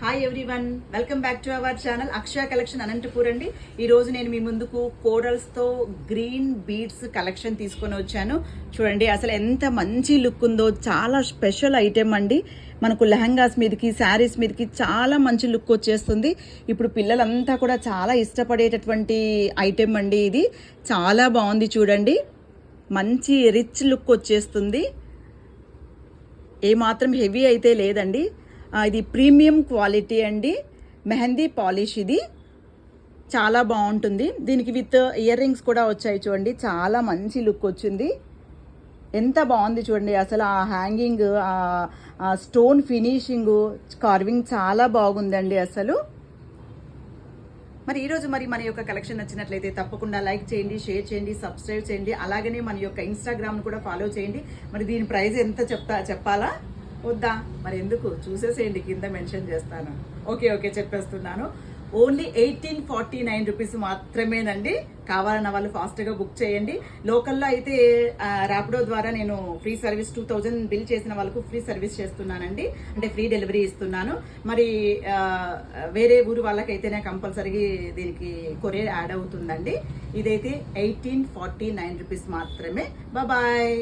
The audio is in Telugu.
Hi everyone, welcome back to our channel Akshaya collection Anantapur అండి. ఈ రోజు నేను మీ ముందుకు కోరల్స్తో గ్రీన్ బీడ్స్ కలెక్షన్ తీసుకొని వచ్చాను. చూడండి అసలు ఎంత మంచి లుక్ ఉందో, చాలా స్పెషల్ ఐటెం అండి. మనకు లెహంగాస్ మీదకి, శారీస్ మీదకి చాలా మంచి లుక్ వచ్చేస్తుంది. ఇప్పుడు పిల్లలంతా కూడా చాలా ఇష్టపడేటటువంటి ఐటెం అండి. ఇది చాలా బాగుంది, చూడండి మంచి రిచ్ లుక్ వచ్చేస్తుంది. ఏమాత్రం హెవీ అయితే లేదండి. ఇది ప్రీమియం క్వాలిటీ అండి, మెహందీ పాలిష్. ఇది చాలా బాగుంటుంది. దీనికి విత్ ఇయర్ రింగ్స్ కూడా వచ్చాయి. చూడండి చాలా మంచి లుక్ వచ్చింది. ఎంత బాగుంది చూడండి. అసలు ఆ హ్యాంగింగ్, ఆ స్టోన్ ఫినిషింగ్, కార్వింగ్ చాలా బాగుందండి అసలు. మరి ఈరోజు మన యొక్క కలెక్షన్ నచ్చినట్లయితే తప్పకుండా లైక్ చేయండి, షేర్ చేయండి, సబ్స్క్రైబ్ చేయండి. అలాగనే మన యొక్క ఇన్స్టాగ్రామ్ కూడా ఫాలో చేయండి. మరి దీని ప్రైస్ ఎంత చెప్పాలా వద్దా? మరి ఎందుకు, చూసేసేయండి, కింద మెన్షన్ చేస్తాను. ఓకే చెప్పేస్తున్నాను. ఓన్లీ 1849 రూపీస్ మాత్రమేనండి. కావాలన్న వాళ్ళు ఫాస్ట్గా బుక్ చేయండి. లోకల్లో అయితే ర్యాపిడో ద్వారా నేను ఫ్రీ సర్వీస్ 2000 బిల్ చేసిన వాళ్ళకు ఫ్రీ సర్వీస్ చేస్తున్నానండి, అంటే ఫ్రీ డెలివరీ ఇస్తున్నాను. మరి వేరే ఊరు వాళ్ళకైతేనే కంపల్సరీ దీనికి కొరియర్ యాడ్ అవుతుందండి. ఇదైతే 1849 రూపీస్ మాత్రమే. బాయ్.